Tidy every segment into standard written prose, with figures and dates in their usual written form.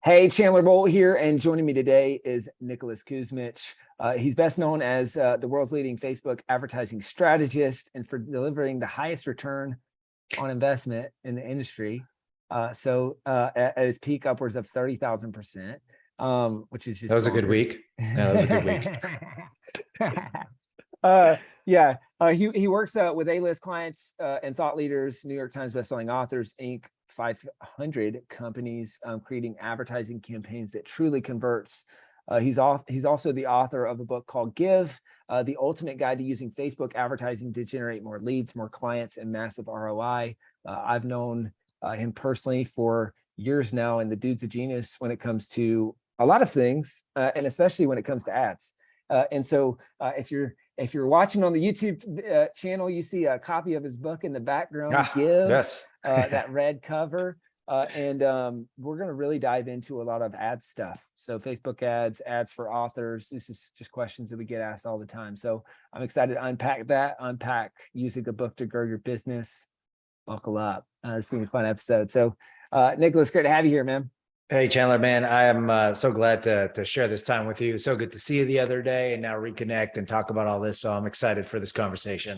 Hey, Chandler Bolt here, and joining me today is Nicholas Kusmich. He's best known as the world's leading Facebook advertising strategist and for delivering the highest return on investment in the industry. At his peak, upwards of 30,000%, which is just That was a good bonkers. week. Yeah, that was a good week. He works with A-list clients and thought leaders, New York Times bestselling authors, Inc. 500 companies, creating advertising campaigns that truly converts. He's also the author of a book called Give, the ultimate guide to using Facebook advertising to generate more leads, more clients, and massive ROI. I've known him personally for years now, and the dude's a genius when it comes to a lot of things, and especially when it comes to ads. If you're watching on the YouTube channel, you see a copy of his book in the background, Give, yes. that red cover. We're going to really dive into a lot of ad stuff. So Facebook ads for authors. This is just questions that we get asked all the time. So I'm excited to unpack using a book to grow your business. Buckle up. It's going to be a fun episode. So Nicholas, great to have you here, man. Hey, Chandler, man, I am so glad to share this time with you. So good to see you the other day and now reconnect and talk about all this. So I'm excited for this conversation.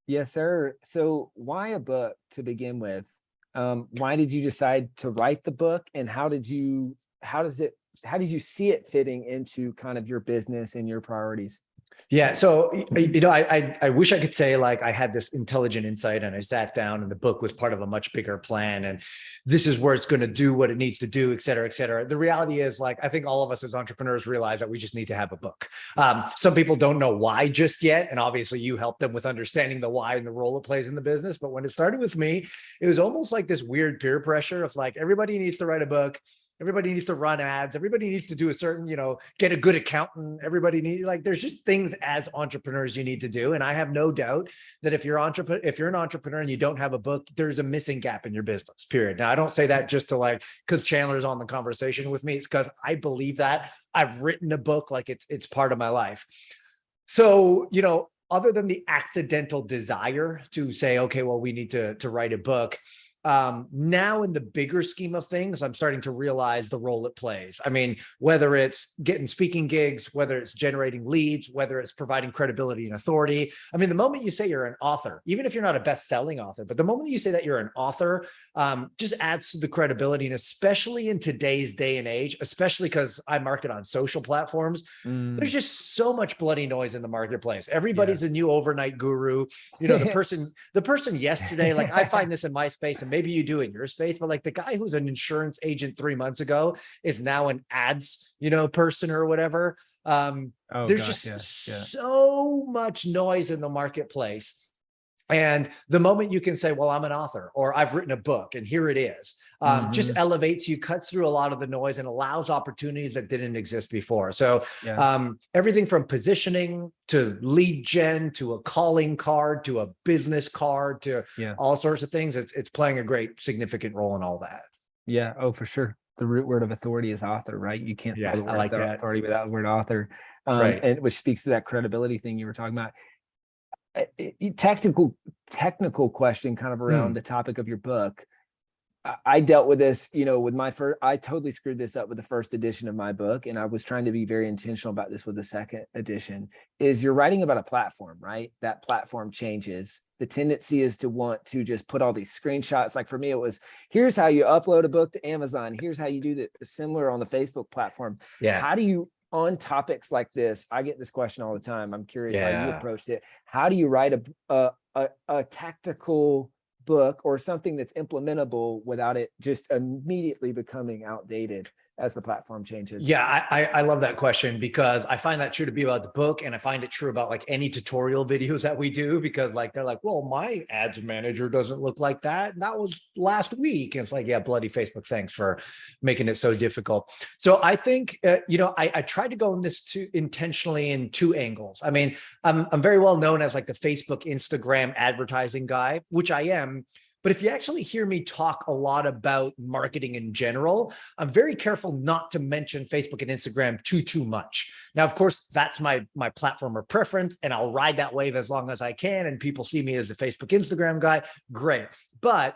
Yes, sir. So why a book to begin with? Why did you decide to write the book, and how did you see it fitting into kind of your business and your priorities? Yeah. So, I wish I could say like I had this intelligent insight and I sat down and the book was part of a much bigger plan and this is where it's going to do what it needs to do, et cetera, et cetera. The reality is, like, I think all of us as entrepreneurs realize that we just need to have a book. Some people don't know why just yet. And obviously you help them with understanding the why and the role it plays in the business. But when it started with me, it was almost like this weird peer pressure of like, everybody needs to write a book. Everybody needs to run ads. Everybody needs to do a certain, get a good accountant. Everybody needs, like, there's just things as entrepreneurs you need to do. And I have no doubt that if you're an entrepreneur and you don't have a book, there's a missing gap in your business, period. Now, I don't say that just to because Chandler's on the conversation with me. It's because I believe that I've written a book, like it's part of my life. So, other than the accidental desire to say, okay, well, we need to write a book. Now in the bigger scheme of things, I'm starting to realize the role it plays. I mean, whether it's getting speaking gigs, whether it's generating leads, whether it's providing credibility and authority. I mean, the moment you say you're an author, even if you're not a best-selling author, but the moment you say that you're an author, just adds to the credibility. And especially in today's day and age, especially because I market on social platforms, there's just so much bloody noise in the marketplace. Everybody's a new overnight guru. The person yesterday, like I find this in my space, and maybe you do in your space, but like the guy who's an insurance agent 3 months ago is now an ads, person or whatever. So much noise in the marketplace. And the moment you can say, well, I'm an author, or I've written a book and here it is, just elevates you, cuts through a lot of the noise and allows opportunities that didn't exist before. So everything from positioning to lead gen, to a calling card, to a business card, to all sorts of things. It's playing a great significant role in all that. Yeah. Oh, for sure. The root word of authority is author, right? You can't spell the word authority without the word author. Right. And which speaks to that credibility thing you were talking about. Technical question kind of around the topic of your book. I dealt with this, with my first, I totally screwed this up with the first edition of my book. And I was trying to be very intentional about this with the second edition. Is you're writing about a platform, right? That platform changes. The tendency is to want to just put all these screenshots. Like for me, it was, here's how you upload a book to Amazon. Here's how you do the similar on the Facebook platform. Yeah. How do you, on topics like this, I get this question all the time. I'm curious how you approached it. How do you write a tactical book or something that's implementable without it just immediately becoming outdated as the platform changes? Yeah, I love that question because I find that true to be about the book, and I find it true about like any tutorial videos that we do, because like they're like, well, my ads manager doesn't look like that. And that was last week. And it's like, yeah, bloody Facebook, thanks for making it so difficult. So I think, I tried to go in this intentionally in two angles. I mean, I'm very well known as like the Facebook, Instagram advertising guy, which I am. But if you actually hear me talk a lot about marketing in general, I'm very careful not to mention Facebook and Instagram too much. Now, of course, that's my platform of preference, and I'll ride that wave as long as I can. And people see me as the Facebook, Instagram guy. Great. But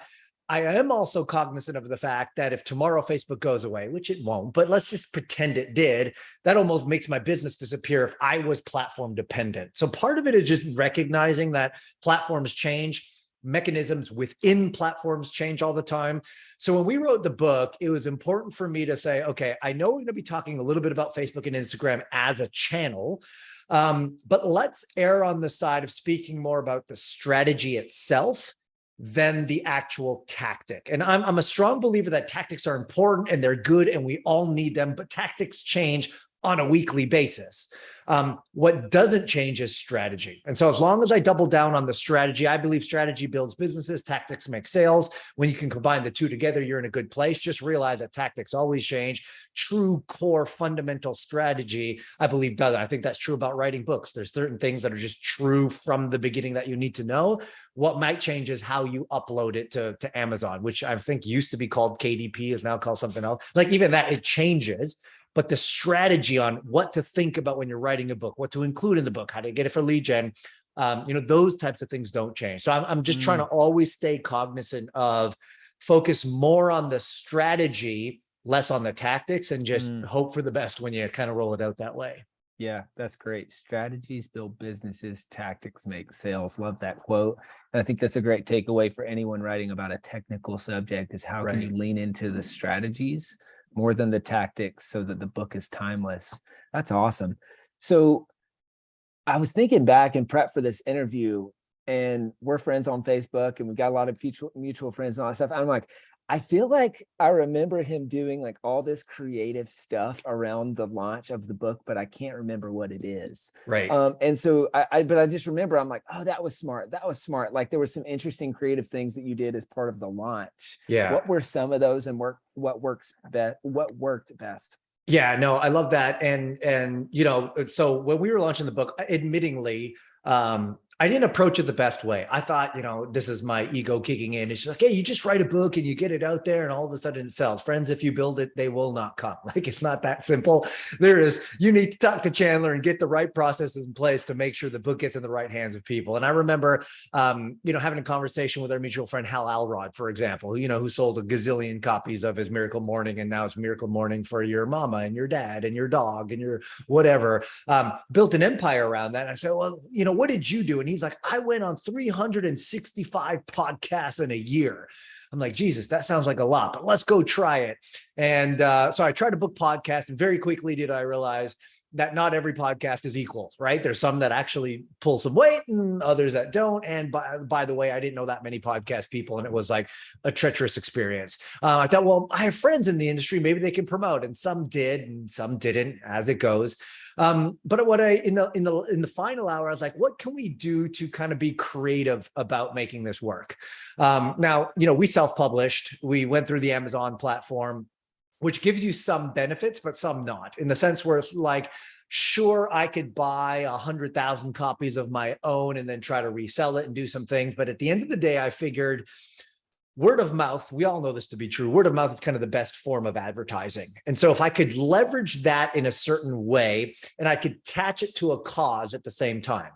I am also cognizant of the fact that if tomorrow Facebook goes away, which it won't, but let's just pretend it did, that almost makes my business disappear if I was platform dependent. So part of it is just recognizing that platforms change, mechanisms within platforms change all the time. So when we wrote the book, it was important for me to say, okay, I know we're going to be talking a little bit about Facebook and Instagram as a channel, but let's err on the side of speaking more about the strategy itself than the actual tactic. And I'm a strong believer that tactics are important and they're good and we all need them, but tactics change on a weekly basis. What doesn't change is strategy. And so as long as I double down on the strategy, I believe strategy builds businesses, tactics make sales. When you can combine the two together, you're in a good place. Just realize that tactics always change. True core fundamental strategy, I believe, doesn't. I think that's true about writing books. There's certain things that are just true from the beginning that you need to know. What might change is how you upload it to Amazon, which I think used to be called KDP, is now called something else. Like even that, it changes. But the strategy on what to think about when you're writing a book, what to include in the book, how to get it for lead gen, those types of things don't change. So I'm just trying to always stay cognizant of focus more on the strategy, less on the tactics, and just hope for the best when you kind of roll it out that way. Yeah, that's great. Strategies build businesses, tactics make sales. Love that quote. And I think that's a great takeaway for anyone writing about a technical subject is how can you lean into the strategies more than the tactics so that the book is timeless. That's awesome. So I was thinking back and prep for this interview, and we're friends on Facebook and we've got a lot of mutual friends and all that stuff. I'm like, I feel like I remember him doing like all this creative stuff around the launch of the book, but I can't remember what it is. Right. And so but I just remember, I'm like, oh, that was smart. That was smart. Like there were some interesting creative things that you did as part of the launch. Yeah. What were some of those and what worked best? Yeah, no, I love that. And so when we were launching the book, admittingly, I didn't approach it the best way. I thought, this is my ego kicking in. It's just like, hey, you just write a book and you get it out there and all of a sudden it sells. Friends, if you build it, they will not come. Like, it's not that simple. You need to talk to Chandler and get the right processes in place to make sure the book gets in the right hands of people. And I remember, having a conversation with our mutual friend, Hal Alrod, for example, who sold a gazillion copies of his Miracle Morning. And now it's Miracle Morning for your mama and your dad and your dog and your whatever, built an empire around that. And I said, well, what did you do? And he's like, I went on 365 podcasts in a year. I'm like, Jesus, that sounds like a lot, but let's go try it. And so I tried a book podcast, and very quickly did I realize that not every podcast is equal, right? There's some that actually pull some weight and others that don't. And by the way, I didn't know that many podcast people, and it was like a treacherous experience. I thought, well, I have friends in the industry, maybe they can promote, and some did and some didn't, as it goes. But what in the final hour, I was like, what can we do to kind of be creative about making this work? Now, we self-published, we went through the Amazon platform, which gives you some benefits, but some not, in the sense where it's like, sure, I could buy 100,000 copies of my own and then try to resell it and do some things. But at the end of the day, I figured word of mouth, we all know this to be true. Word of mouth is kind of the best form of advertising. And so if I could leverage that in a certain way, and I could attach it to a cause at the same time.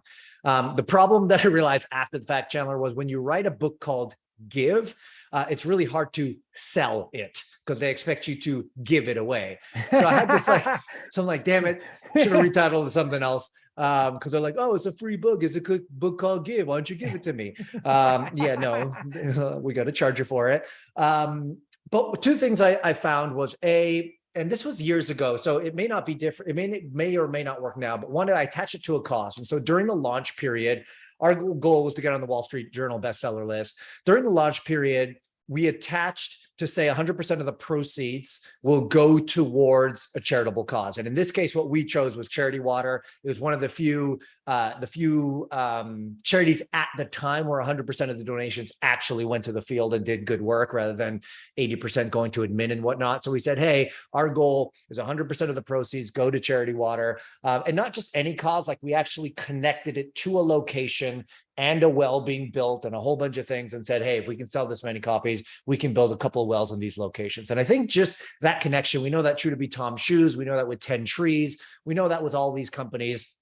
The problem that I realized after the fact, Chandler, was when you write a book called Give, it's really hard to sell it because they expect you to give it away. So I had this so I'm like, damn it, should have retitled it something else. Because they're like, oh, it's a free book. It's a good book called Give. Why don't you give it to me? Yeah, no, we got to charge you for it. But two things I found was and this was years ago, so it may not be different. It may or may not work now, but one, I attach it to a cause. And so during the launch period, our goal was to get on the Wall Street Journal bestseller list. During the launch period, we attached to say 100% of the proceeds will go towards a charitable cause. And in this case, what we chose was Charity Water. It was one of the few charities at the time where 100% of the donations actually went to the field and did good work rather than 80% going to admin and whatnot. So we said, hey, our goal is 100% of the proceeds go to Charity Water. And not just any cause, like we actually connected it to a location and a well being built and a whole bunch of things, and said, hey, if we can sell this many copies, we can build a couple of wells in these locations. And I think just that connection, we know that true to be Tom Shoes. We know that with 10 Trees. We know that with all these companies.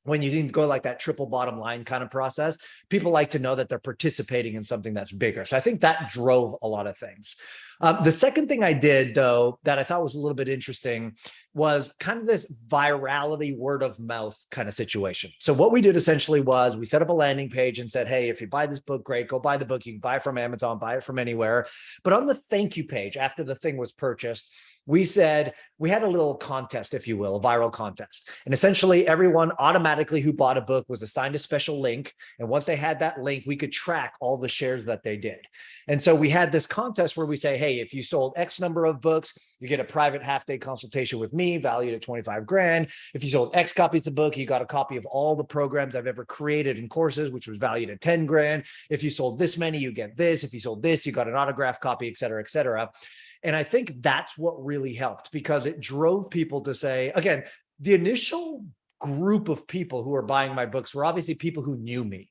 when you can go like that triple bottom line kind of process, people like to know that they're participating in something that's bigger. So I think that drove a lot of things. The second thing I did, though, that I thought was a little bit interesting was kind of this virality, word of mouth kind of situation. So what we did essentially was we set up a landing page and said, hey, if you buy this book, great, go buy the book. You can buy it from Amazon, buy it from anywhere. But on the thank you page, after the thing was purchased, we said we had a little contest, if you will, a viral contest. And essentially everyone automatically who bought a book was assigned a special link. And once they had that link, we could track all the shares that they did. And so we had this contest where we say, hey, if you sold X number of books, you get a private half-day consultation with me valued at 25 grand. If you sold X copies of the book, you got a copy of all the programs I've ever created in courses, which was valued at 10 grand. If you sold this many, you get this. If you sold this, you got an autographed copy, et cetera, et cetera. And I think that's what really helped, because it drove people to say, again, the initial group of people who were buying my books were obviously people who knew me.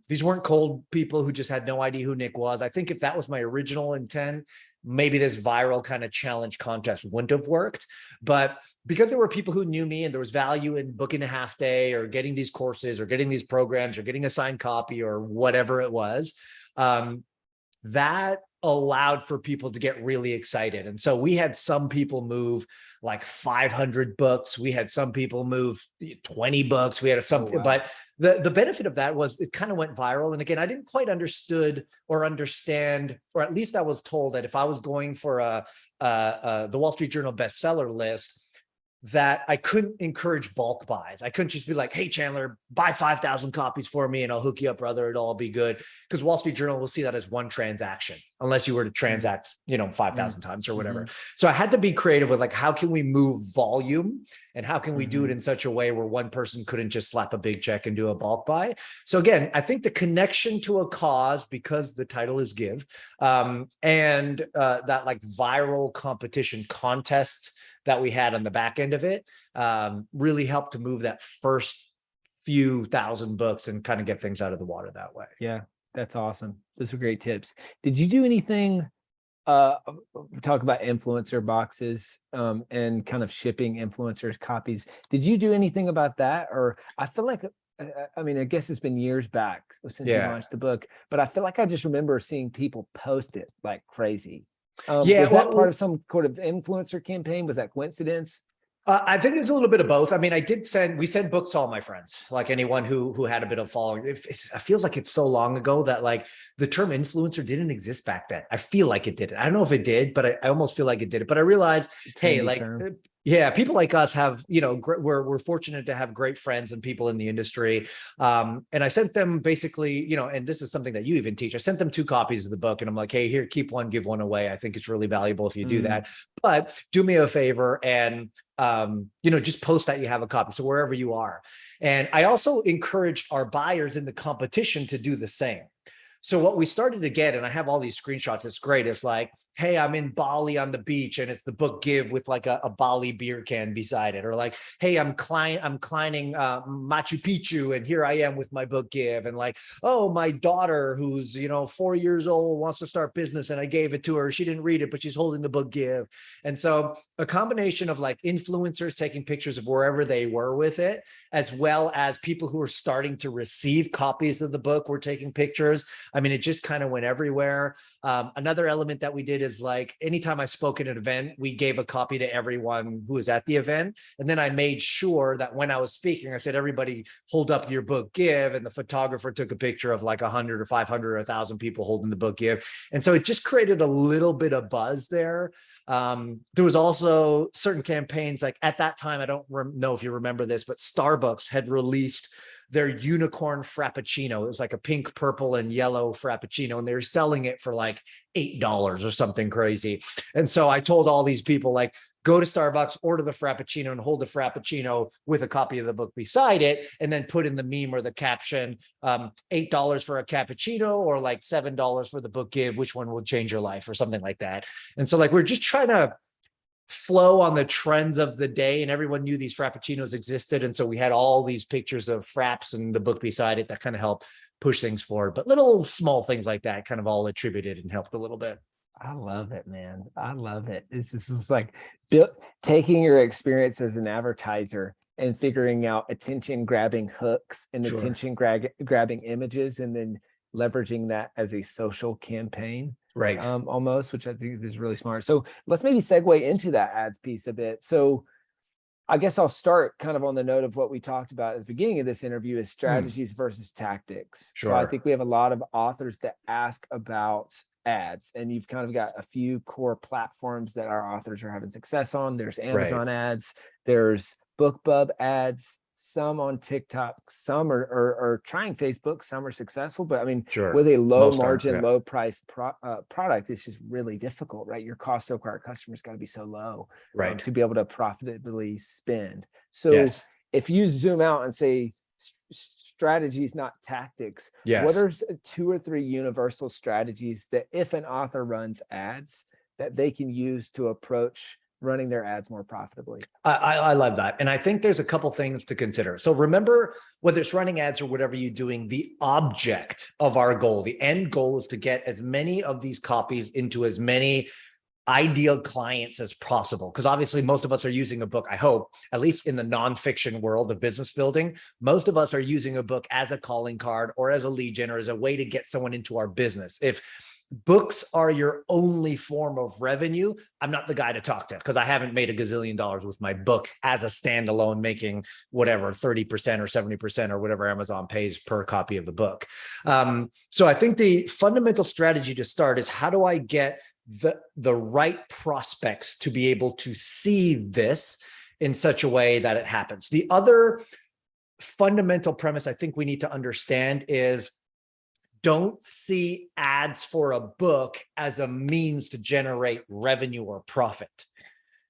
These weren't cold people who just had no idea who Nick was. I think if that was my original intent, maybe this viral kind of challenge contest wouldn't have worked. But because there were people who knew me and there was value in booking a half day or getting these courses or getting these programs or getting a signed copy or whatever it was, that allowed for people to get really excited. And so we had some people move like 500 books. We had some people move 20 books. We had some, but the benefit of that was it kind of went viral. And again, I didn't quite understand, or at least I was told that if I was going for the Wall Street Journal bestseller list, that I couldn't encourage bulk buys. I couldn't just be like, hey, Chandler, buy 5,000 copies for me and I'll hook you up, brother. It'll all be good. Because Wall Street Journal will see that as one transaction, unless you were to transact, 5,000 times or whatever. So I had to be creative with like, how can we move volume and how can we do it in such a way where one person couldn't just slap a big check and do a bulk buy? So again, I think the connection to a cause, because the title is Give, and that like viral competition contest that we had on the back end of it really helped to move that first few thousand books and kind of get things out of the water that way. Yeah, that's awesome. Those are great tips. Did you do anything, talk about influencer boxes and kind of shipping influencers copies? Did you do anything about that? Or I feel like, I mean, I guess it's been years back since you launched the book, but I feel like I just remember seeing people post it like crazy. Was that part of some sort of influencer campaign? Was that coincidence? I think it's a little bit of both. I mean, we sent books to all my friends, like anyone who had a bit of following. It feels like it's so long ago that like the term influencer didn't exist back then. I feel like it didn't. I don't know if it did, but I almost feel like it did. But I realized, hey, like, yeah, people like us have, we're fortunate to have great friends and people in the industry. And I sent them basically, and this is something that you even teach. I sent them 2 copies of the book and I'm like, hey, here, keep one, give one away. I think it's really valuable if you do that. But do me a favor and, just post that you have a copy. So wherever you are. And I also encouraged our buyers in the competition to do the same. So what we started to get, and I have all these screenshots, it's great. It's like, hey, I'm in Bali on the beach and it's the book Give with like a Bali beer can beside it. Or like, hey, I'm climbing Machu Picchu and here I am with my book Give. And like, oh, my daughter who's, 4 years old wants to start business and I gave it to her. She didn't read it, but she's holding the book Give. And so a combination of like influencers taking pictures of wherever they were with it, as well as people who are starting to receive copies of the book were taking pictures. I mean, it just kind of went everywhere. Another element that we did is like, anytime I spoke at an event, we gave a copy to everyone who was at the event. And then I made sure that when I was speaking, I said, everybody hold up your book Give. And the photographer took a picture of like 100 or 500 or 1,000 people holding the book Give. And so it just created a little bit of buzz there. There was also certain campaigns, like at that time, I don't know if you remember this, but Starbucks had released their unicorn frappuccino. It was like a pink, purple, and yellow frappuccino, and they were selling it for like $8 or something crazy. And so I told all these people, like, go to Starbucks, order the frappuccino, and hold the frappuccino with a copy of the book beside it, and then put in the meme or the caption, $8 for a cappuccino or like $7 for the book Give, which one will change your life, or something like that. And so like, we're just trying to flow on the trends of the day, and everyone knew these frappuccinos existed. And so we had all these pictures of fraps and the book beside it that kind of helped push things forward. But little small things like that kind of all attributed and helped a little bit. I love it, man. I love it. This is like taking your experience as an advertiser and figuring out attention grabbing hooks and Sure. attention grabbing images, and then leveraging that as a social campaign. Right. Almost, which I think is really smart. So let's maybe segue into that ads piece a bit. So I guess I'll start kind of on the note of what we talked about at the beginning of this interview is strategies versus tactics. So I Sure. think we have a lot of authors that ask about ads, and you've kind of got a few core platforms that our authors are having success on. There's Amazon ads, there's BookBub ads, some on TikTok, some are trying Facebook, some are successful, but I mean, Sure. with a low Most are, margin, yeah. low price product, it's just really difficult, right? Your cost to acquire customers got to be so low, Right. to be able to profitably spend. So Yes. if you zoom out and say strategies, not tactics, Yes. what are 2 or 3 universal strategies that if an author runs ads that they can use to approach running their ads more profitably? I love that. And I think there's a couple things to consider. So remember, whether it's running ads or whatever you're doing, the object of our goal, the end goal is to get as many of these copies into as many ideal clients as possible. Because obviously most of us are using a book, I hope, at least in the nonfiction world of business building, most of us are using a book as a calling card or as a lead gen or as a way to get someone into our business. If books are your only form of revenue, I'm not the guy to talk to, because I haven't made $1 gazillion with my book as a standalone, making whatever 30% or 70% or whatever Amazon pays per copy of the book. So I think the fundamental strategy to start is, how do I get the right prospects to be able to see this in such a way that it happens? The other fundamental premise I think we need to understand is, don't see ads for a book as a means to generate revenue or profit.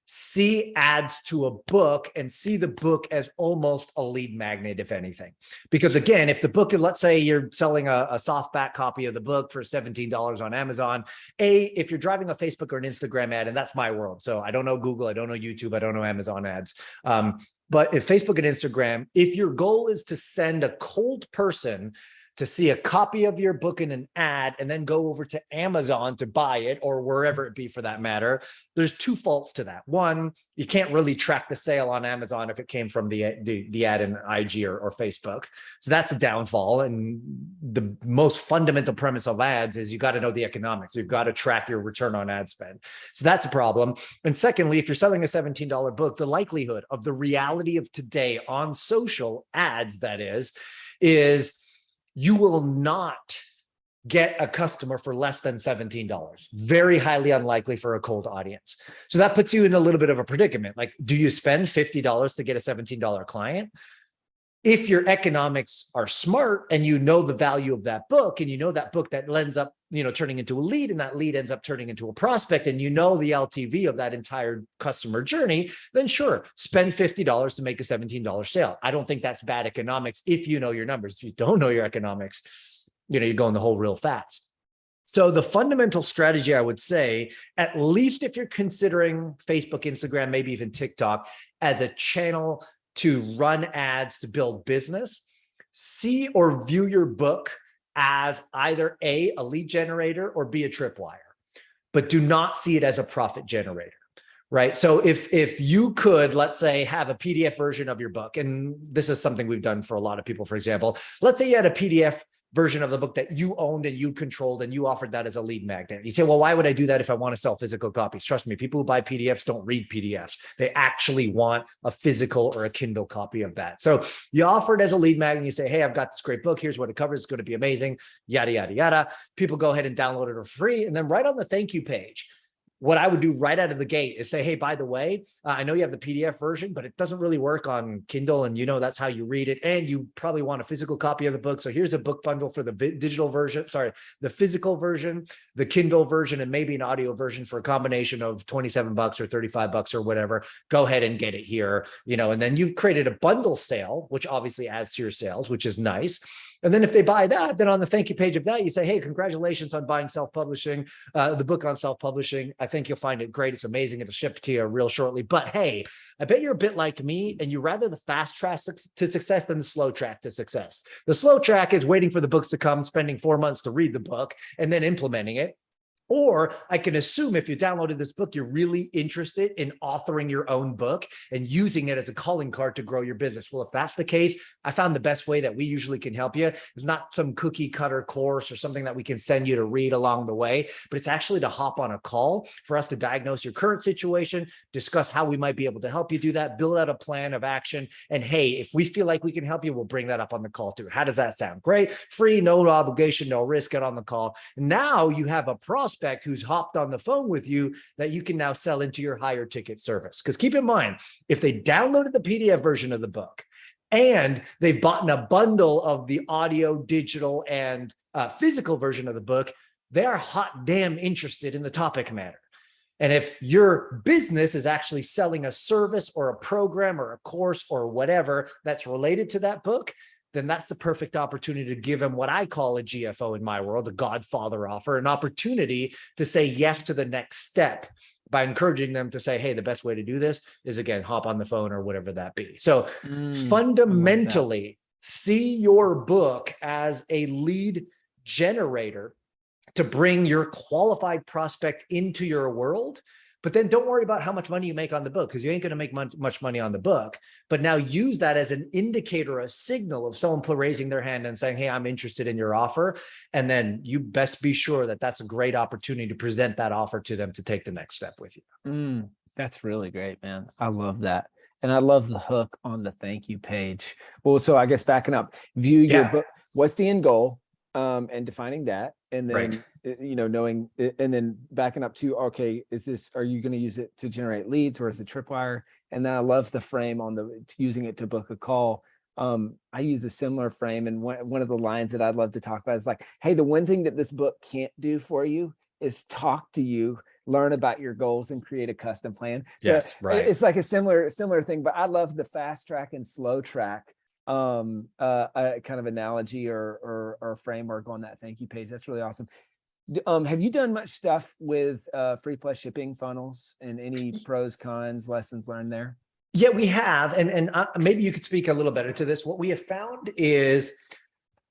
See ads to a book and see the book as almost a lead magnet, if anything. Because again, if the book is, let's say you're selling a softback copy of the book for $17 on Amazon, if you're driving a Facebook or an Instagram ad, and that's my world. So I don't know Google, I don't know YouTube, I don't know Amazon ads. But if Facebook and Instagram, if your goal is to send a cold person to see a copy of your book in an ad and then go over to Amazon to buy it, or wherever it be for that matter, there's 2 faults to that. One, you can't really track the sale on Amazon if it came from the ad in IG or Facebook. So that's a downfall. And the most fundamental premise of ads is you got to know the economics. You've got to track your return on ad spend. So that's a problem. And secondly, if you're selling a $17 book, the likelihood of the reality of today on social ads, that is you will not get a customer for less than $17. Very highly unlikely for a cold audience. So that puts you in a little bit of a predicament. Like, do you spend $50 to get a $17 client? If your economics are smart and you know the value of that book, and you know that book that ends up, turning into a lead, and that lead ends up turning into a prospect, and you know the LTV of that entire customer journey, then sure, spend $50 to make a $17 sale. I don't think that's bad economics if you know your numbers. If you don't know your economics, you're going the whole real fast. So the fundamental strategy, I would say, at least if you're considering Facebook, Instagram, maybe even TikTok as a channel to run ads to build business, see or view your book as either A, a lead generator, or B, a tripwire, but do not see it as a profit generator, right? So if you could, let's say, have a PDF version of your book, and this is something we've done for a lot of people, for example, let's say you had a PDF version of the book that you owned and you controlled, and you offered that as a lead magnet. You say, well, why would I do that if I want to sell physical copies? Trust me, people who buy PDFs don't read PDFs. They actually want a physical or a Kindle copy of that. So you offer it as a lead magnet. You say, hey, I've got this great book. Here's what it covers. It's going to be amazing. Yada, yada, yada. People go ahead and download it for free. And then right on the thank you page, what I would do right out of the gate is say, hey, by the way, I know you have the PDF version, but it doesn't really work on Kindle. And that's how you read it. And you probably want a physical copy of the book. So here's a book bundle for the digital version, the physical version, the Kindle version, and maybe an audio version for a combination of $27 or $35 or whatever. Go ahead and get it here, and then you've created a bundle sale, which obviously adds to your sales, which is nice. And then if they buy that, then on the thank you page of that, you say, hey, congratulations on buying self-publishing, the book on self-publishing. I think you'll find it great. It's amazing. It'll ship to you real shortly. But hey, I bet you're a bit like me, and you rather the fast track to success than the slow track to success. The slow track is waiting for the books to come, spending 4 months to read the book, and then implementing it. Or I can assume if you downloaded this book, you're really interested in authoring your own book and using it as a calling card to grow your business. Well, if that's the case, I found the best way that we usually can help you is not some cookie cutter course or something that we can send you to read along the way, but it's actually to hop on a call for us to diagnose your current situation, discuss how we might be able to help you do that, build out a plan of action. And hey, if we feel like we can help you, we'll bring that up on the call too. How does that sound? Great. Free, no obligation, no risk. Get on the call. Now you have a prospect who's hopped on the phone with you that you can now sell into your higher ticket service. Because keep in mind, if they downloaded the PDF version of the book and they've bought a bundle of the audio, digital, and physical version of the book, they are hot damn interested in the topic matter. And if your business is actually selling a service or a program or a course or whatever that's related to that book, then that's the perfect opportunity to give them what I call a GFO in my world, a Godfather offer, an opportunity to say yes to the next step by encouraging them to say, hey, the best way to do this is, again, hop on the phone or whatever that be. So fundamentally, see your book as a lead generator to bring your qualified prospect into your world. But then don't worry about how much money you make on the book, because you ain't going to make much money on the book. But now use that as an indicator, a signal of someone raising their hand and saying, hey, I'm interested in your offer. And then you best be sure that that's a great opportunity to present that offer to them to take the next step with you. That's really great, man. I love that. And I love the hook on the thank you page. Well, so I guess backing up, view your book. What's the end goal? And defining that, and then knowing, and then backing up to, okay, are you going to use it to generate leads, or is it tripwire? And then I love the frame on using it to book a call. I use a similar frame, and one of the lines that I'd love to talk about is like, hey, the one thing that this book can't do for you is talk to you, learn about your goals, and create a custom plan. So it's like a similar thing, but I love the fast track and slow track a kind of analogy or framework on that thank you page. That's really awesome. Have you done much stuff with free plus shipping funnels, and any pros, cons, lessons learned there? Yeah, we have. And maybe you could speak a little better to this. What we have found is,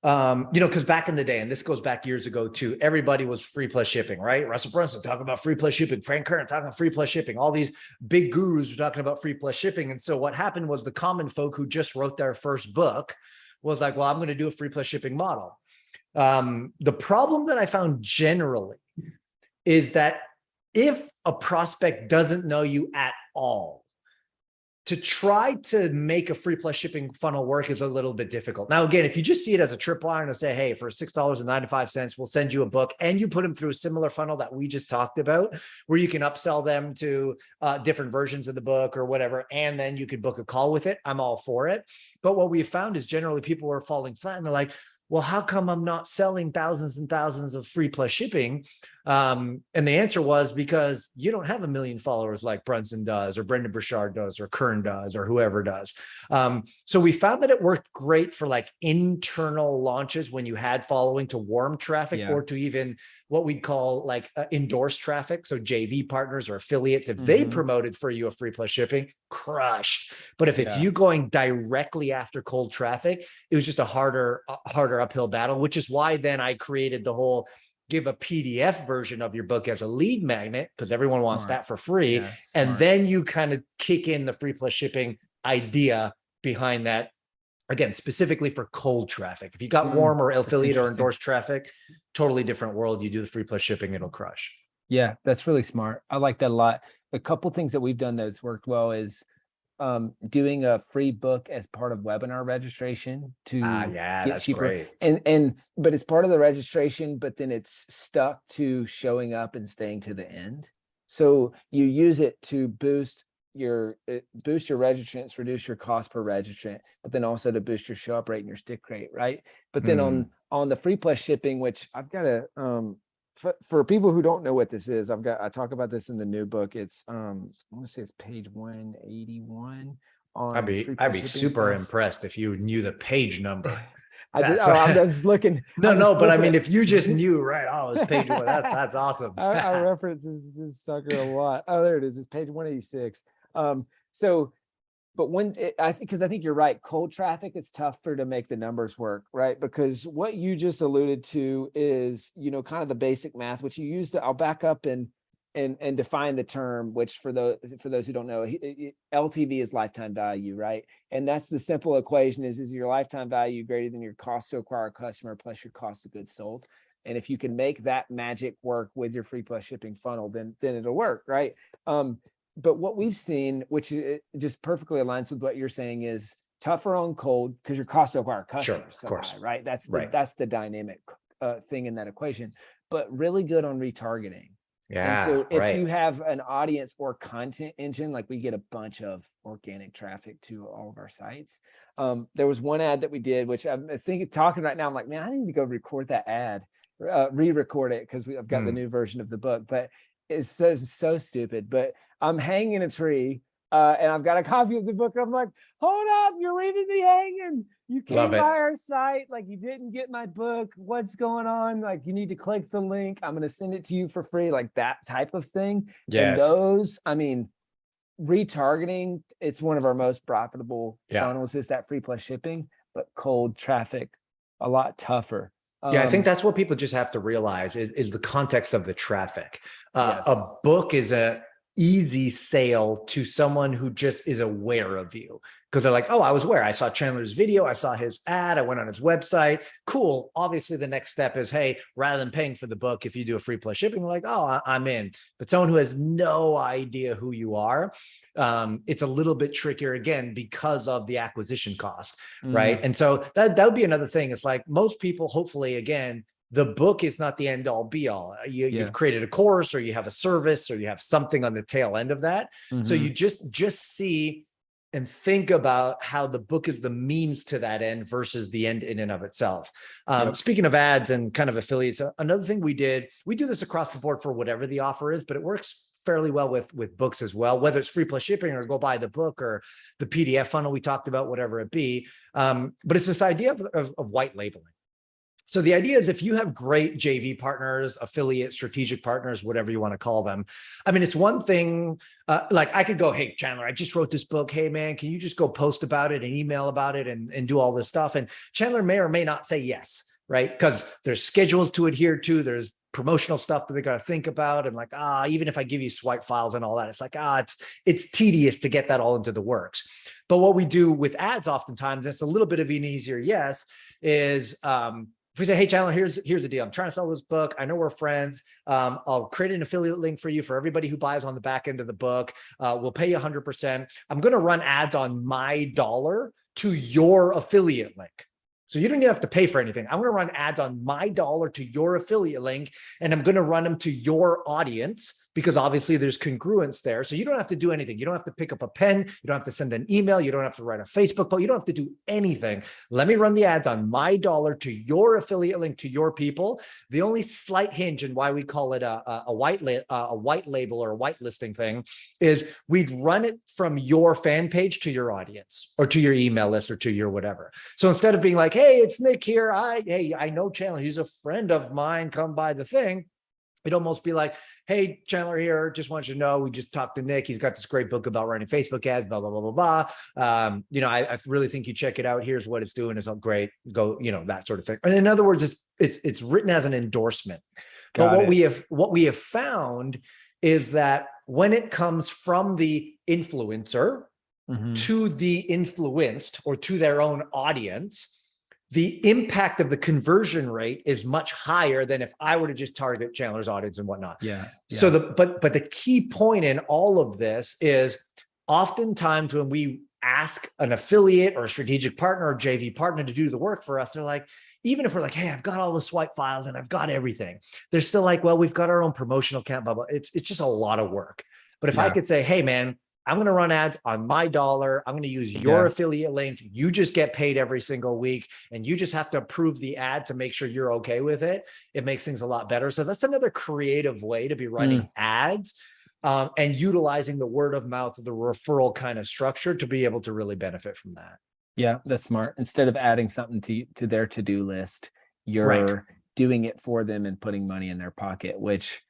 because back in the day, and this goes back years ago too, everybody was free plus shipping, right? Russell Brunson talking about free plus shipping, Frank Kern talking about free plus shipping, all these big gurus were talking about free plus shipping. And so what happened was the common folk who just wrote their first book was like, well, I'm going to do a free plus shipping model. The problem that I found generally is that if a prospect doesn't know you at all, to try to make a free plus shipping funnel work is a little bit difficult. Now, again, if you just see it as a tripwire and say, hey, for $6.95, we'll send you a book, and you put them through a similar funnel that we just talked about, where you can upsell them to different versions of the book or whatever, and then you could book a call with it, I'm all for it. But what we found is generally people are falling flat, and they're like, well, how come I'm not selling thousands and thousands of free plus shipping? And the answer was because you don't have 1 million followers like Brunson does, or Brendan Burchard does, or Kern does, or whoever does. So we found that it worked great for like internal launches when you had following to warm traffic, or to even what we'd call like endorsed traffic. So JV partners or affiliates, if they promoted for you a free plus shipping, crushed. But if it's you going directly after cold traffic, it was just a harder uphill battle, which is why then I created the whole give a PDF version of your book as a lead magnet, because everyone wants that for free. And then you kind of kick in the free plus shipping idea behind that, again, specifically for cold traffic. If you got warm or affiliate or endorsed traffic, totally different world. You do the free plus shipping, it'll crush. Yeah, that's really smart. I like that a lot. A couple things that we've done that's worked well is doing a free book as part of webinar registration to get that's cheaper. Great. But it's part of the registration, but then it's stuck to showing up and staying to the end. So you use it to boost your registrants, reduce your cost per registrant, but then also to boost your show up rate and your stick rate, right? But then on the free plus shipping, which I've got to for people who don't know what this is, I talk about this in the new book. It's I want to say it's page 181 on I'd be super impressed if you knew the page number. I'm just looking. But I mean, if you just knew, right? Oh, it's page one. That's awesome. I reference this sucker a lot. Oh, there it is. It's page 186. So But I think, because I think you're right, cold traffic, it's tougher to make the numbers work, right? Because what you just alluded to is, kind of the basic math, which you used to, I'll back up and define the term, which for those who don't know, LTV is lifetime value, right? And that's the simple equation is your lifetime value greater than your cost to acquire a customer plus your cost of goods sold. And if you can make that magic work with your free plus shipping funnel, then it'll work, right? But what we've seen, which just perfectly aligns with what you're saying, is tougher on cold because your cost to acquire customers so high, right? That's the dynamic thing in that equation. But really good on retargeting. And so if you have an audience or content engine, like we get a bunch of organic traffic to all of our sites. There was one ad that we did, which I'm talking right now, I'm like, man, I need to go record that ad, re-record it because I've got the new version of the book, but it's so stupid. But I'm hanging a tree and I've got a copy of the book. I'm like, hold up, you're leaving me hanging. You came by our site, like you didn't get my book. What's going on? Like you need to click the link. I'm going to send it to you for free, like that type of thing. And those, I mean, retargeting, it's one of our most profitable funnels is that free plus shipping, but cold traffic, a lot tougher. I think that's what people just have to realize is the context of the traffic. A book is a easy sale to someone who just is aware of you because they're like, oh, I was aware. I saw Chandler's video. I saw his ad. I went on his website. Cool. Obviously, the next step is, hey, rather than paying for the book, if you do a free plus shipping, like, oh, I'm in. But someone who has no idea who you are, it's a little bit trickier again because of the acquisition cost, right? And so that would be another thing. It's like most people, hopefully, again, the book is not the end all be all. You've created a course or you have a service or you have something on the tail end of that. So you just see and think about how the book is the means to that end versus the end in and of itself. Speaking of ads and kind of affiliates, another thing we do this across the board for whatever the offer is, but it works fairly well with books as well, whether it's free plus shipping or go buy the book or the PDF funnel we talked about, whatever it be. But it's this idea of white labeling. So the idea is if you have great JV partners, affiliate, strategic partners, whatever you want to call them. I mean, it's one thing, like I could go, hey, Chandler, I just wrote this book. Hey, man, can you just go post about it and email about it and do all this stuff? And Chandler may or may not say yes, right? Because there's schedules to adhere to. There's promotional stuff that they got to think about. And like, even if I give you swipe files and all that, it's like, it's tedious to get that all into the works. But what we do with ads oftentimes, it's a little bit of an easier yes, is if we say, hey, Chandler, here's the deal. I'm trying to sell this book. I know we're friends. I'll create an affiliate link for you for everybody who buys on the back end of the book. We'll pay you 100%. I'm going to run ads on my dollar to your affiliate link. So you don't even have to pay for anything. I'm going to run ads on my dollar to your affiliate link, and I'm going to run them to your audience because obviously there's congruence there. So you don't have to do anything. You don't have to pick up a pen. You don't have to send an email. You don't have to write a Facebook post. You don't have to do anything. Let me run the ads on my dollar to your affiliate link to your people. The only slight hinge and why we call it a white label or a white listing thing is we'd run it from your fan page to your audience or to your email list or to your whatever. So instead of being like, hey, it's Nick here. I know Chandler. He's a friend of mine. Come buy the thing. It'd almost be like, hey, Chandler here. Just want you to know, we just talked to Nick. He's got this great book about running Facebook ads, blah, blah, blah, blah, blah. I really think you check it out. Here's what it's doing. It's all great. Go, that sort of thing. And in other words, it's written as an endorsement. But what we have found is that when it comes from the influencer to the influenced or to their own audience, the impact of the conversion rate is much higher than if I were to just target Chandler's audience and whatnot. So but the key point in all of this is oftentimes when we ask an affiliate or a strategic partner or JV partner to do the work for us, they're like, even if we're like, hey, I've got all the swipe files and I've got everything, they're still like, well, we've got our own promotional account, blah, blah. It's just a lot of work. But if I could say, hey, man, I'm going to run ads on my dollar. I'm going to use your affiliate link. You just get paid every single week and you just have to approve the ad to make sure you're okay with it. It makes things a lot better. So that's another creative way to be running ads and utilizing the word of mouth, the referral kind of structure to be able to really benefit from that. Yeah, that's smart. Instead of adding something to their to-do list, you're doing it for them and putting money in their pocket, which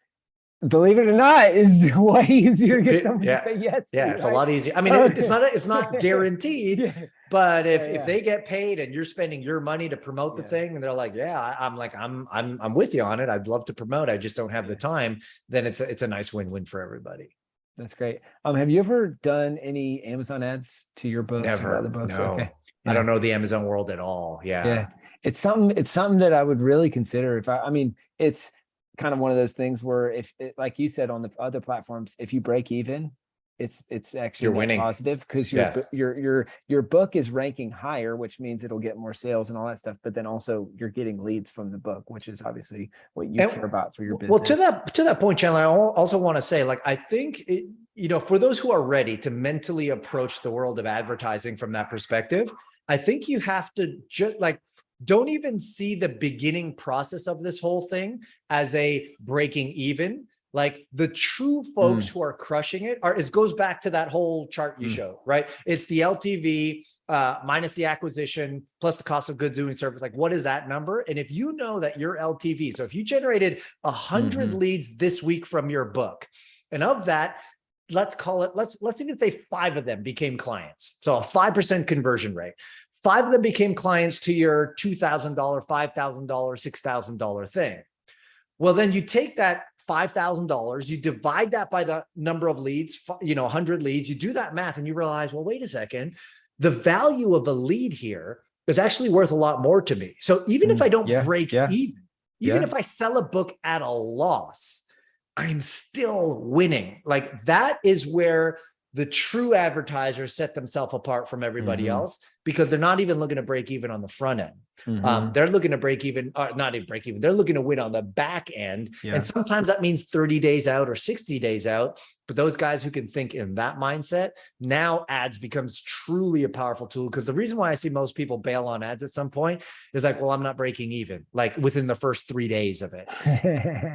believe it or not, is way easier to get someone to Yeah. say yes Yeah. to, It's a right? lot easier. I mean, Okay. it's not guaranteed, Yeah, but yeah, if yeah, they get paid and you're spending your money to promote the yeah, thing and they're like, yeah, I'm like, I'm with you on it. I'd love to promote. I just don't have the yeah. time. Then it's a nice win-win for everybody. That's great. Have you ever done any Amazon ads to your books or other Never. books? Okay. No, I Yeah. don't know the Amazon world at all. Yeah. Yeah. It's something that I would really consider if I mean, it's kind of one of those things where if it, like you said on the other platforms, if you break even, it's actually You're net winning. positive because Yeah. your book is ranking higher, which means it'll get more sales and all that stuff. But then also you're getting leads from the book, which is obviously what you And care about for your well, business. to that point, Chandler, I also want to say, like, I think for those who are ready to mentally approach the world of advertising from that perspective, I think you have to just like don't even see the beginning process of this whole thing as a breaking even. Like the true folks Mm, who are crushing it it goes back to that whole chart you mm, showed, right? It's the LTV minus the acquisition plus the cost of goods doing service. Like, what is that number? And if you know that your LTV, so if you generated 100 mhm, leads this week from your book, and of that, let's call it, let's even say 5 of them became clients. So a 5% conversion rate. 5 of them became clients to your $2,000, $5,000, $6,000 thing. Well, then you take that $5,000, you divide that by the number of leads, 100 leads, you do that math and you realize, well, wait a second, the value of a lead here is actually worth a lot more to me. So even if I don't yeah, break yeah, even yeah. if I sell a book at a loss, I'm still winning. Like that is where the true advertisers set themselves apart from everybody Hmm. else because they're not even looking to break even on the front end. Hmm. They're looking to break even, not even break even. They're looking to win on the back end. And Yeah. sometimes that means 30 days out or 60 days out. But those guys who can think in that mindset, now ads becomes truly a powerful tool. Because the reason why I see most people bail on ads at some point is like, well, I'm not breaking even, like within the first 3 days of it.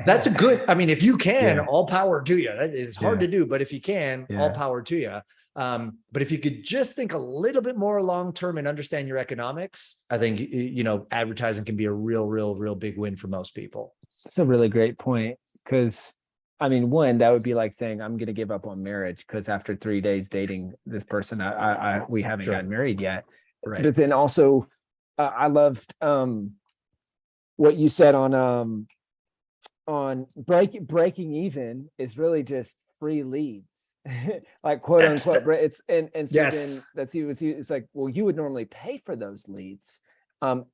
That's a good, I mean, if you can, Yeah, all power to you. That is hard yeah, to do, but if you can, all yeah. power to you. But if you could just think a little bit more long-term and understand your economics, I think, advertising can be a real big win for most people. It's a really great point because I mean, one, that would be like saying I'm gonna give up on marriage because after 3 days dating this person, we haven't Sure. gotten married yet. Right. But then also, I loved what you said on breaking even is really just free leads, like quote That's unquote. It's and so yes. then it's like, well, you would normally pay for those leads, and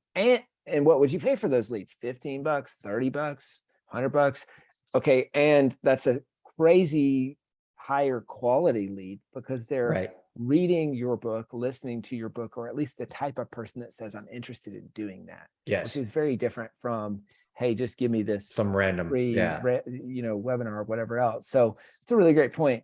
what would you pay for those leads? $15, $30, $100. Okay, and that's a crazy higher quality lead because they're Right. reading your book, listening to your book, or at least the type of person that says I'm interested in doing that, which Yes. is very different from, hey, just give me this Some random. free Yeah. webinar or whatever else. So it's a really great point.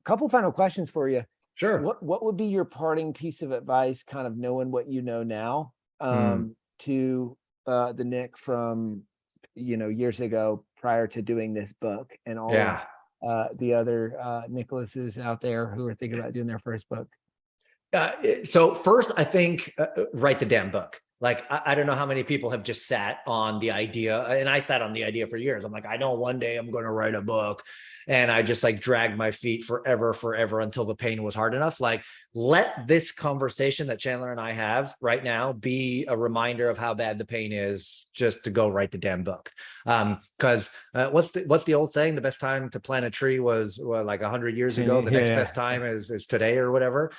Couple final questions for you. Sure. What would be your parting piece of advice, kind of knowing what you know now, Mm, to the Nick from years ago prior to doing this book and all of yeah. the other Nicholases out there who are thinking about doing their first book? So first, I think write the damn book. Like, I don't know how many people have just sat on the idea, and I sat on the idea for years. I'm like, I know one day I'm going to write a book, and I just like dragged my feet forever until the pain was hard enough. Like, let this conversation that Chandler and I have right now be a reminder of how bad the pain is, just to go write the damn book. Because what's the old saying? The best time to plant a tree was like 100 years ago. The next Yeah, best time is today or whatever.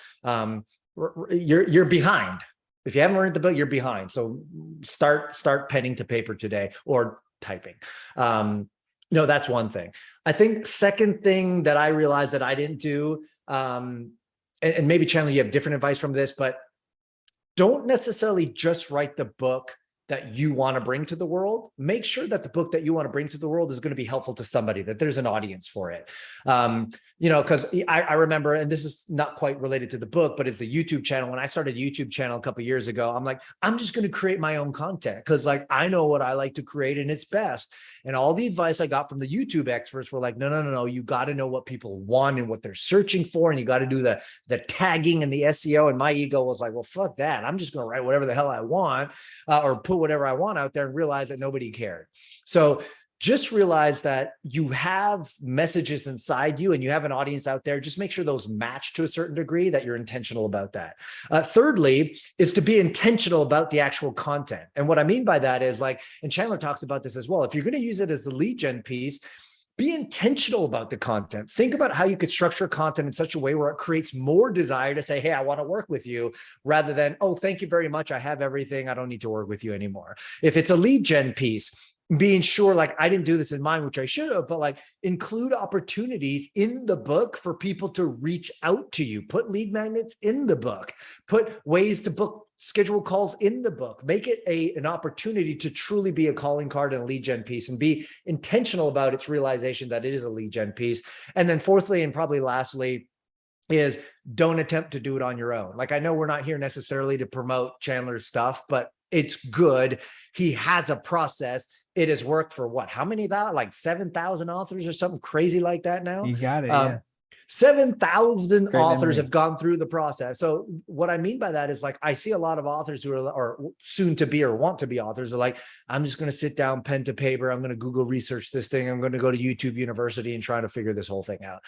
You're behind. If you haven't read the book, you're behind. So start penning to paper today or typing. That's one thing. I think second thing that I realized that I didn't do, and maybe Chandler, you have different advice from this, but don't necessarily just write the book that you want to bring to the world. Make sure that the book that you want to bring to the world is going to be helpful to somebody, that there's an audience for it. Because I remember, and this is not quite related to the book, but it's the YouTube channel. When I started a YouTube channel a couple of years ago, I'm like, I'm just going to create my own content because like I know what I like to create and it's best. And all the advice I got from the YouTube experts were like, no, you got to know what people want and what they're searching for, and you got to do the tagging and the SEO. And my ego was like, well, fuck that. I'm just going to write whatever the hell I want, or put whatever I want out there, and realize that nobody cared. So just realize that you have messages inside you and you have an audience out there. Just make sure those match to a certain degree, that you're intentional about that. Thirdly, is to be intentional about the actual content. And what I mean by that is like, and Chandler talks about this as well, if you're going to use it as a lead gen piece, be intentional about the content. Think about how you could structure content in such a way where it creates more desire to say, hey, I want to work with you, rather than, oh, thank you very much, I have everything, I don't need to work with you anymore. If it's a lead gen piece, being sure, like, I didn't do this in mine, which I should have, but like, include opportunities in the book for people to reach out to you. Put lead magnets in the book, put ways to book schedule calls in the book, make it an opportunity to truly be a calling card and a lead gen piece, and be intentional about its realization that it is a lead gen piece. And then fourthly, and probably lastly, is don't attempt to do it on your own. Like, I know we're not here necessarily to promote Chandler's stuff, but it's good. He has a process. It has worked for what? How many of that? Like 7,000 authors or something crazy like that now? You got it. Yeah. 7,000 Great authors memory. have gone through the process. So what I mean by that is, like, I see a lot of authors who are soon to be or want to be authors are like, I'm just going to sit down, pen to paper. I'm going to Google research this thing. I'm going to go to YouTube University and try to figure this whole thing out.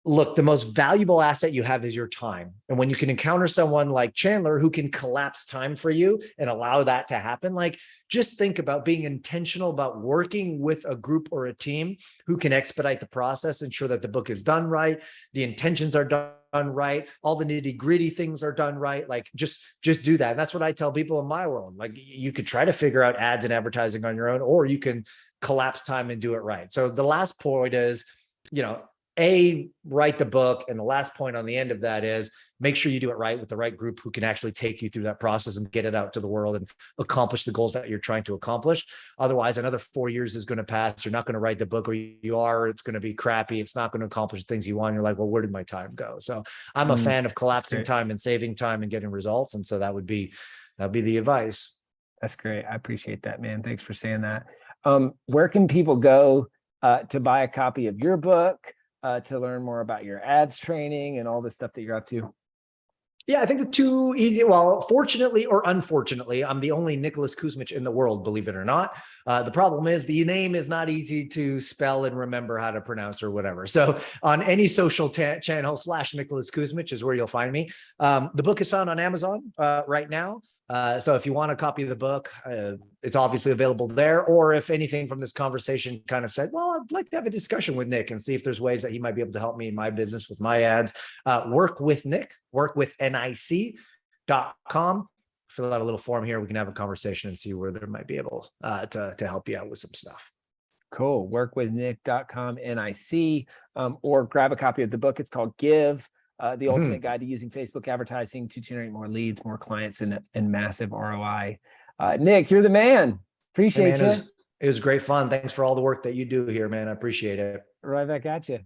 Look, the most valuable asset you have is your time. And when you can encounter someone like Chandler who can collapse time for you and allow that to happen, like, just think about being intentional about working with a group or a team who can expedite the process, ensure that the book is done right, the intentions are done right, all the nitty-gritty things are done right. Like, just do that. And that's what I tell people in my world. Like, you could try to figure out ads and advertising on your own, or you can collapse time and do it right. So the last point is, write the book. And the last point on the end of that is, make sure you do it right with the right group who can actually take you through that process and get it out to the world and accomplish the goals that you're trying to accomplish. Otherwise, another 4 years is going to pass. You're not going to write the book, or you are, it's going to be crappy. It's not going to accomplish the things you want. You're like, well, where did my time go? So I'm a fan of collapsing time and saving time and getting results. And so that'd be the advice. That's great. I appreciate that, man. Thanks for saying that. Where can people go to buy a copy of your book, to learn more about your ads training and all the stuff that you're up to? Yeah, I think the two easy, well, fortunately or unfortunately, I'm the only Nicholas Kusmich in the world, believe it or not. The problem is the name is not easy to spell and remember how to pronounce or whatever. So on any social channel /Nicholas Kusmich is where you'll find me. The book is found on Amazon right now. So if you want a copy of the book, it's obviously available there. Or if anything from this conversation kind of said, well, I'd like to have a discussion with Nick and see if there's ways that he might be able to help me in my business with my ads. Work with Nick, workwithnic.com. Fill out a little form here. We can have a conversation and see where there might be able to help you out with some stuff. Cool. Workwithnick.com, NIC, or grab a copy of the book. It's called Give. The Ultimate Guide to Using Facebook Advertising to Generate More Leads, More Clients, and massive ROI. Nick, you're the man. Appreciate you. It was great fun. Thanks for all the work that you do here, man. I appreciate it. Right back at you.